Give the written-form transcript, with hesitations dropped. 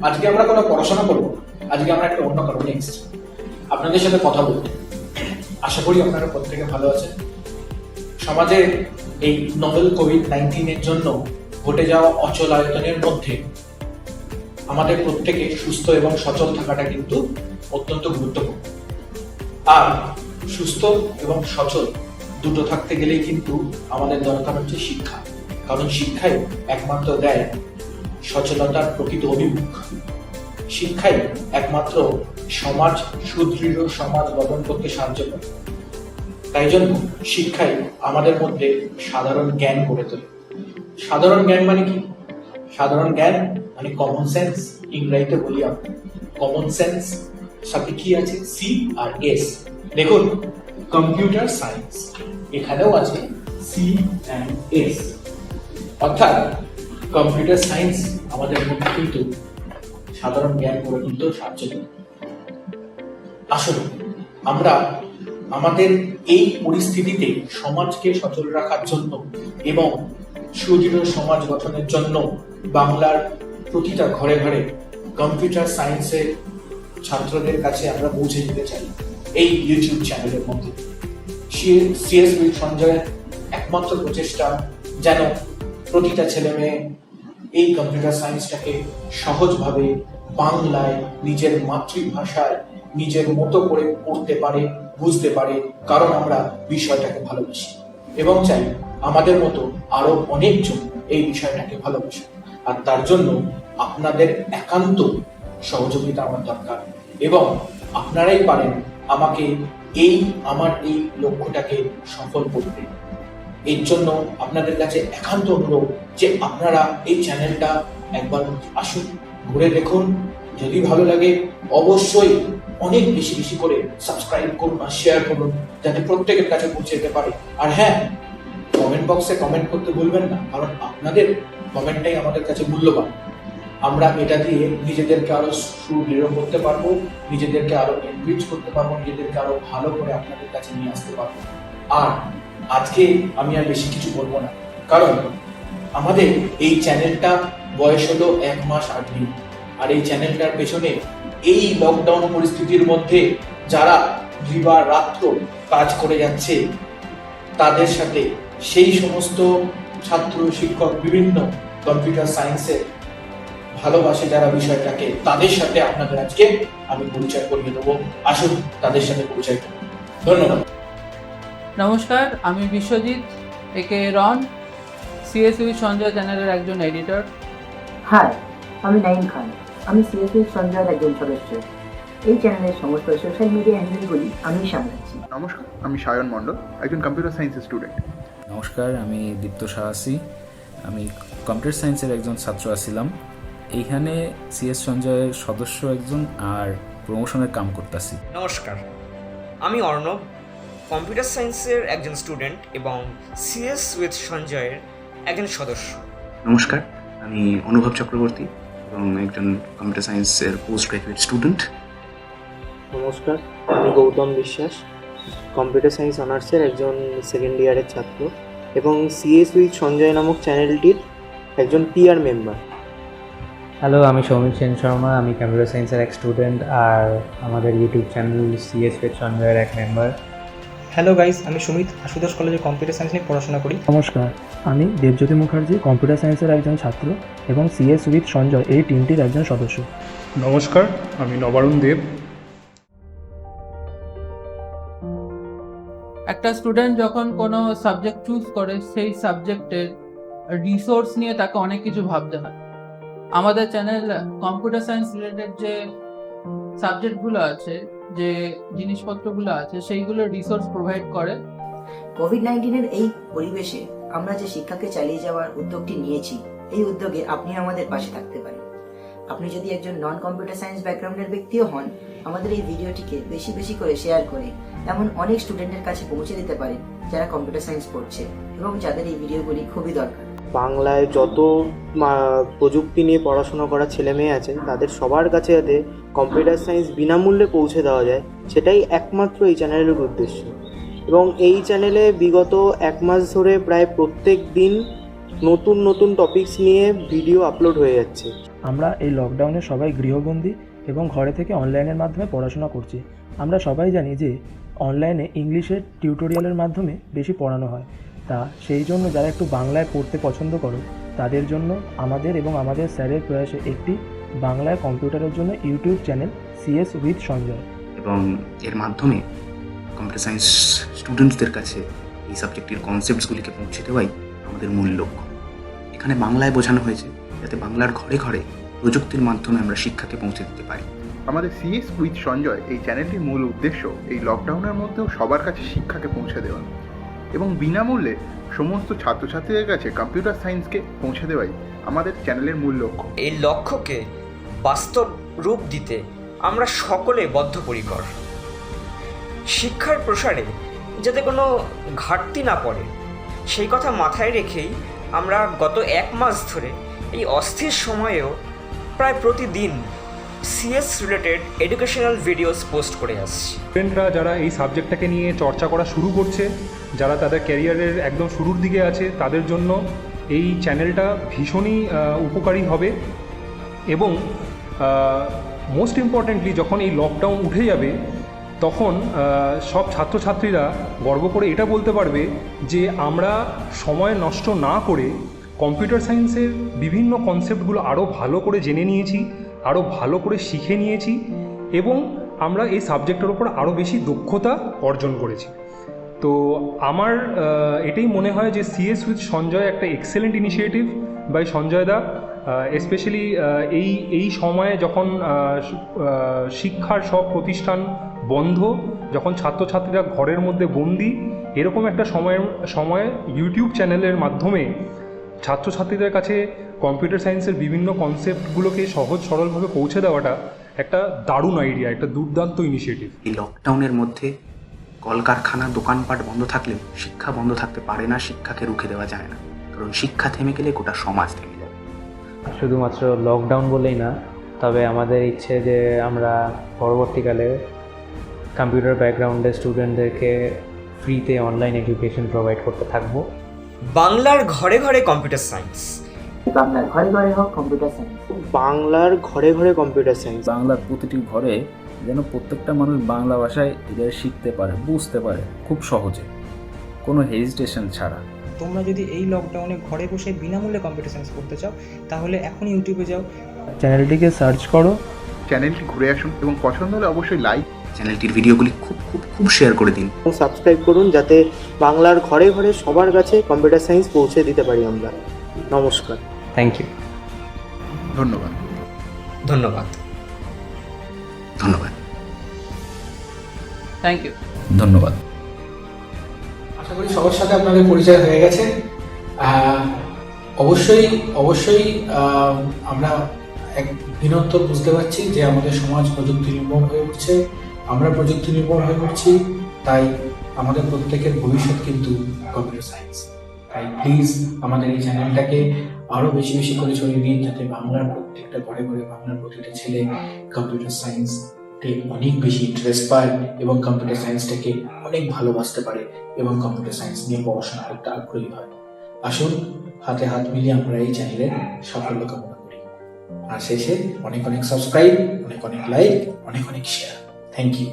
আজকে আমরা কোনো পড়াশোনা করবো, আজকে আমরা একটা অন্য কারণে এসেছি আপনাদের সাথে কথা বলতে। আশা করি আপনারা প্রত্যেকে ভালো আছেন। সমাজের এই নোভেল কোভিড-19 জন্য ঘটে যাওয়া অচলায়তনের মধ্যে আমাদের প্রত্যেকে সুস্থ এবং সচল থাকাটা কিন্তু অত্যন্ত গুরুত্বপূর্ণ। আর সুস্থ এবং সচল দুটো থাকতে গেলেই কিন্তু আমাদের দরকার হচ্ছে শিক্ষা, কারণ শিক্ষাই একমাত্র দেয় সচলতার প্রকৃত অভিমুখ। শিক্ষাই একমাত্র সমাজ সুদৃঢ় সমাজ গঠন করতে সাহায্য করে। তাই জন্য শিক্ষাই আমাদের মধ্যে সাধারণ জ্ঞান গড়ে তোলে। সাধারণ জ্ঞান মানে কি? সাধারণ জ্ঞান মানে কমন সেন্স। ইংরেজিতে বলি আমরা কমন সেন্স, সাথে কি আছে? সি আর এস। দেখুন, কম্পিউটার সায়েন্স, এখানেও আছে সি অ্যান্ড এস। অর্থাৎ কম্পিউটার সায়েন্স আমাদের মধ্যে কিন্তু সাধারণ জ্ঞান গড়ে তুলতেও সাহায্য করে। আসলে আমরা আমাদের এই পরিস্থিতিতে সমাজকে সচল রাখার জন্য এবং সুদৃঢ় সমাজ গঠনের জন্য বাংলার প্রতিটা ঘরে ঘরে কম্পিউটার সায়েন্সের ছাত্রদের কাছে আমরা পৌঁছে যেতে চাই এই ইউটিউব চ্যানেলের মধ্যে। সিএস উইথ সঞ্জয়ের একমাত্র প্রচেষ্টা যেন প্রতিটা ছেলে মেয়ে এই কম্পিউটার সায়েন্সটাকে সহজভাবে বাংলায় নিজের মাতৃভাষায় নিজের মতো করে পড়তে পারে, বুঝতে পারে, কারণ আমরা বিষয়টাকে ভালোবাসি এবং চাই আমাদের মতো আরো অনেকজন এই বিষয়টাকে ভালোবাসে। আর তার জন্য আপনাদের একান্ত সহযোগিতা আমার দরকার এবং আপনারাই পারেন আমাকে আমার এই লক্ষ্যটাকে সফল করতে। এর জন্য আপনাদের কাছে একান্ত অনুরোধ যে আপনারা এই চ্যানেলটা একবার আসুন, ঘুরে দেখুন। যদি ভালো লাগে অবশ্যই অনেক বেশি বেশি করে সাবস্ক্রাইব করুন আর শেয়ার করুন, যাতে প্রত্যেকের কাছে পৌঁছে যেতে পারে। আর হ্যাঁ, কমেন্ট বক্সে কমেন্ট করতে ভুলবেন না, কারণ আপনাদের কমেন্টটাই আমাদের কাছে মূল্যবান। আমরা এটা দিয়ে নিজেদেরকে আরো সুদৃঢ় করতে পারবো, নিজেদেরকে আরো এনরিচ করতে পারবো, নিজেদেরকে আরো ভালো করে আপনাদের কাছে নিয়ে আসতে পারবো। আর আজকে আমি আর বেশি কিছু বলবো না, কারণ আমাদের এই চ্যানেলটা বয়স হলো 1 মাস 8 দিন। আর এই চ্যানেলটার পেছনে এই লকডাউন পরিস্থিতির মধ্যে যারা দিবারাত্র কাজ করে যাচ্ছে তাদের সাথে সেই সমস্ত ছাত্র শিক্ষক বিভিন্ন কম্পিউটার সায়েন্সের ভালোবাসে যারা বিষয়টাকে, তাদের সাথে আপনাদের আজকে আমি পরিচয় করিয়ে দেবো। আসুন তাদের সাথে পরিচয় করব। ধন্যবাদ। নমস্কার, আমি বিশ্বজিৎ একে রন, সিএস উইথ সঞ্জয় চ্যানেলের একজন এডিটর। হাই, আমি নাইম খান, আমি সিএস উইথ সঞ্জয়ের একজন সদস্য। এই চ্যানেলের সমস্ত সোশ্যাল মিডিয়া হ্যান্ডেলগুলি আমি সামলাচ্ছি। নমস্কার, আমি সায়ন মণ্ডল, একজন কম্পিউটার সায়েন্সের স্টুডেন্ট। নমস্কার, আমি দীপ্ত সাহাসি, আমি কম্পিউটার সায়েন্সের একজন ছাত্র আছিলাম। এইখানে সিএস সঞ্জয়ের সদস্য একজন আর প্রমোশনের কাম করতেছি। নমস্কার, আমি অর্ণব, কম্পিউটার সায়েন্সের একজন স্টুডেন্ট এবং সিএস উইথ সঞ্জয়ের একজন সদস্য। নমস্কার, আমি অনুভব চক্রবর্তী এবং একজন কম্পিউটার সায়েন্সের পোস্ট গ্রাজুয়েট স্টুডেন্ট। নমস্কার, আমি গৌতম বিশ্বাস, কম্পিউটার সায়েন্স অনার্সের একজন সেকেন্ড ইয়ারের ছাত্র এবং সিএস উইথ সঞ্জয় নামক চ্যানেলটির একজন পিআর মেম্বার। হ্যালো, আমি সৌমিক সেন শর্মা, আমি কম্পিউটার সায়েন্সের এক স্টুডেন্ট আর আমাদের ইউটিউব চ্যানেল সিএস উইথ সঞ্জয়ের এক মেম্বার। হ্যালো গাইস, আমি সুমিত, আশুতোষ কলেজে কম্পিউটার সায়েন্স নিয়ে পড়াশোনা করি। নমস্কার, আমি দেবজ্যোতি মুখার্জি, কম্পিউটার সায়েন্সের একজন ছাত্র এবং সিএস উইথ সঞ্জয় এই টিমটির একজন সদস্য। নমস্কার, আমি নবারুণ দেব। একটা স্টুডেন্ট যখন কোনো সাবজেক্ট চুজ করে সেই সাবজেক্টের রিসোর্স নিয়ে তাকে অনেক কিছু ভাবতে হয়। আমাদের চ্যানেল কম্পিউটার সায়েন্স রিলেটেড যে সাবজেক্টগুলো আছে, যে জিনিসপত্রগুলো আছে, সেইগুলোর রিসোর্স প্রোভাইড করে। কোভিড-19 এই পরিবেশে আমরা যে শিক্ষাকে চালিয়ে যাওয়ার উদ্যোগটি নিয়েছি, এই উদ্যোগে আপনি আমাদের পাশে থাকতে পারেন। আপনি যদি একজন নন কম্পিউটার সায়েন্স ব্যাকগ্রাউন্ডের ব্যক্তিও হন, আমাদের এই ভিডিওটিকে বেশি বেশি করে শেয়ার করে এমন অনেক স্টুডেন্টের কাছে পৌঁছে দিতে পারেন যারা কম্পিউটার সায়েন্স পড়ছে এবং যাদের এই ভিডিওগুলি খুবই দরকার। বাংলায় যত প্রযুক্তি নিয়ে পড়াশোনা করা ছেলে মেয়ে আছে তাদের সবার কাছে যাতে কম্পিউটার সায়েন্স বিনামূল্যে পৌঁছে দেওয়া যায়, সেটাই একমাত্র এই চ্যানেলের উদ্দেশ্য। এবং এই চ্যানেলে বিগত 1 মাস ধরে প্রায় প্রত্যেক দিন নতুন নতুন টপিকস নিয়ে ভিডিও আপলোড হয়ে যাচ্ছে। আমরা এই লকডাউনে সবাই গৃহবন্দী এবং ঘরে থেকে অনলাইনের মাধ্যমে পড়াশোনা করছি। আমরা সবাই জানি যে অনলাইনে ইংলিশের টিউটোরিয়ালের মাধ্যমে বেশি পড়ানো হয়। তা সেই জন্য যারা একটু বাংলায় পড়তে পছন্দ করো তাদের জন্য আমাদের এবং আমাদের স্যারের প্রয়াসে একটি বাংলায় কম্পিউটারের জন্য YouTube channel CS with Sanjay, এবং এর মাধ্যমে কম্পিউটার সায়েন্স স্টুডেন্টসদের কাছে এই সাবজেক্টের কনসেপ্টসগুলিকে পৌঁছে দেওয়াই আমাদের মূল লক্ষ্য। এখানে বাংলায় বোঝানো হয়েছে যাতে বাংলার ঘরে ঘরে প্রযুক্তির মাধ্যমে আমরা শিক্ষাকে পৌঁছে দিতে পারি। আমাদের সিএস উইথ সঞ্জয় এই চ্যানেলটির মূল উদ্দেশ্য এই লকডাউনের মধ্যেও সবার কাছে শিক্ষাকে পৌঁছে দেওয়া এবং বিনামূল্যে সমস্ত ছাত্রছাত্রীদের কাছে কম্পিউটার সায়েন্সকে পৌঁছে দেওয়াই আমাদের চ্যানেলের মূল লক্ষ্য। এই লক্ষ্যকে বাস্তব রূপ দিতে আমরা সকলে বদ্ধপরিকর। শিক্ষার প্রসারে যাতে কোনো ঘাটতি না পড়ে সেই কথা মাথায় রেখেই আমরা গত 1 মাস ধরে এই অস্থির সময়েও প্রায় প্রতিদিন CS related educational videos post করে আসছি। স্টুডেন্টরা যারা এই সাবজেক্টটাকে নিয়ে চর্চা করা শুরু করছে, যারা তাদের ক্যারিয়ারের একদম শুরুর দিকে আছে, তাদের জন্য এই চ্যানেলটা ভীষণই উপকারী হবে। এবং মোস্ট ইম্পর্টেন্টলি যখন এই লকডাউন উঠে যাবে তখন সব ছাত্রছাত্রীরা গর্ব করে এটা বলতে পারবে যে আমরা সময় নষ্ট না করে কম্পিউটার সায়েন্সের বিভিন্ন কনসেপ্টগুলো আরও ভালো করে জেনে নিয়েছি, আরও ভালো করে শিখে নিয়েছি এবং আমরা এই সাবজেক্টের ওপর আরও বেশি দক্ষতা অর্জন করেছি। তো আমার এটাই মনে হয় যে সিএস উইথ সঞ্জয় একটা excellent initiative by Sanjay da, specially এই সময়ে যখন শিক্ষার সব প্রতিষ্ঠান বন্ধ, যখন ছাত্রছাত্রীরা ঘরের মধ্যে বন্দি, এরকম একটা সময়ে ইউটিউব চ্যানেলের মাধ্যমে ছাত্রছাত্রীদের কাছে কম্পিউটার সায়েন্সের বিভিন্ন কনসেপ্টগুলোকে সহজ সরলভাবে পৌঁছে দেওয়াটা একটা দারুণ আইডিয়া, একটা দুর্দান্ত ইনিশিয়েটিভ। এই লকডাউনের মধ্যে কলকারখানা দোকানপাট বন্ধ থাকলেও শিক্ষা বন্ধ থাকতে পারে না, শিক্ষাকে রুখে দেওয়া যায় না, কারণ শিক্ষা থেমে গেলে গোটা সমাজ থেমে যাবে। শুধুমাত্র লকডাউন বলেই না, তবে আমাদের ইচ্ছে যে আমরা পরবর্তীকালে কম্পিউটার ব্যাকগ্রাউন্ডের স্টুডেন্টদেরকে ফ্রিতে অনলাইন এডুকেশন প্রোভাইড করতে থাকবো। বাংলার ঘরে ঘরে কম্পিউটার সায়েন্স, বাংলার ঘরে ঘরে হোক কম্পিউটার সায়েন্স, বাংলার ঘরে ঘরে কম্পিউটার সায়েন্স। বাংলার প্রতিটি ঘরে যেন প্রত্যেকটা মানুষ বাংলা ভাষায় এটা শিখতে পারে, বুঝতে পারে খুব সহজে, কোনো হেজিটেশন ছাড়া। তোমরা যদি এই লকডাউনে ঘরে বসে বিনামূল্যে কম্পিউটার সায়েন্স করতে চাও তাহলে এখন ইউটিউবে যাও, চ্যানেলটিকে সার্চ করো, চ্যানেলটি ঘুরে আসুন এবং পছন্দ হলে অবশ্যই লাইক, চ্যানেলটির ভিডিওগুলি খুব খুব খুব শেয়ার করে দিন এবং সাবস্ক্রাইব করুন যাতে বাংলার ঘরে ঘরে সবার কাছে কম্পিউটার সায়েন্স পৌঁছে দিতে পারি আমরা। নমস্কার, থ্যাংক ইউ, ধন্যবাদ। ধন্যবাদ। ধন্যবাদ। থ্যাংক ইউ, ধন্যবাদ। আশা করি সবার সাথে আপনাদের পরিচয় হয়ে গেছে। অবশ্যই অবশ্যই আমরা এক বিনন্তর বুঝতে পারছি যে আমাদের সমাজ প্রযুক্তি নির্ভর হয়ে উঠছে, আমরা প্রযুক্তি নির্ভর হয়ে উঠছি, তাই আমাদের প্রত্যেকের ভবিষ্যৎ কিন্তু কম্পিউটার সায়েন্স। তাই প্লিজ আমাদের এই চ্যানেলটাকে আরও বেশি বেশি করে ছড়িয়ে দিন, যাতে বাংলার প্রত্যেকটা ঘরে ঘরে বাংলার প্রতিটা ছেলে কম্পিউটার সায়েন্সে অনেক বেশি ইন্টারেস্ট পায় এবং কম্পিউটার সায়েন্সটাকে অনেক ভালোবাসতে পারে এবং কম্পিউটার সায়েন্স নিয়ে পড়াশোনা করতে আগ্রহী হয়। আসুন হাতে হাত মিলিয়ে আমরা এই চ্যানেলের সাফল্য কামনা করি। আর শেষে অনেক অনেক সাবস্ক্রাইব, অনেক অনেক লাইক, অনেক অনেক শেয়ার। Thank you.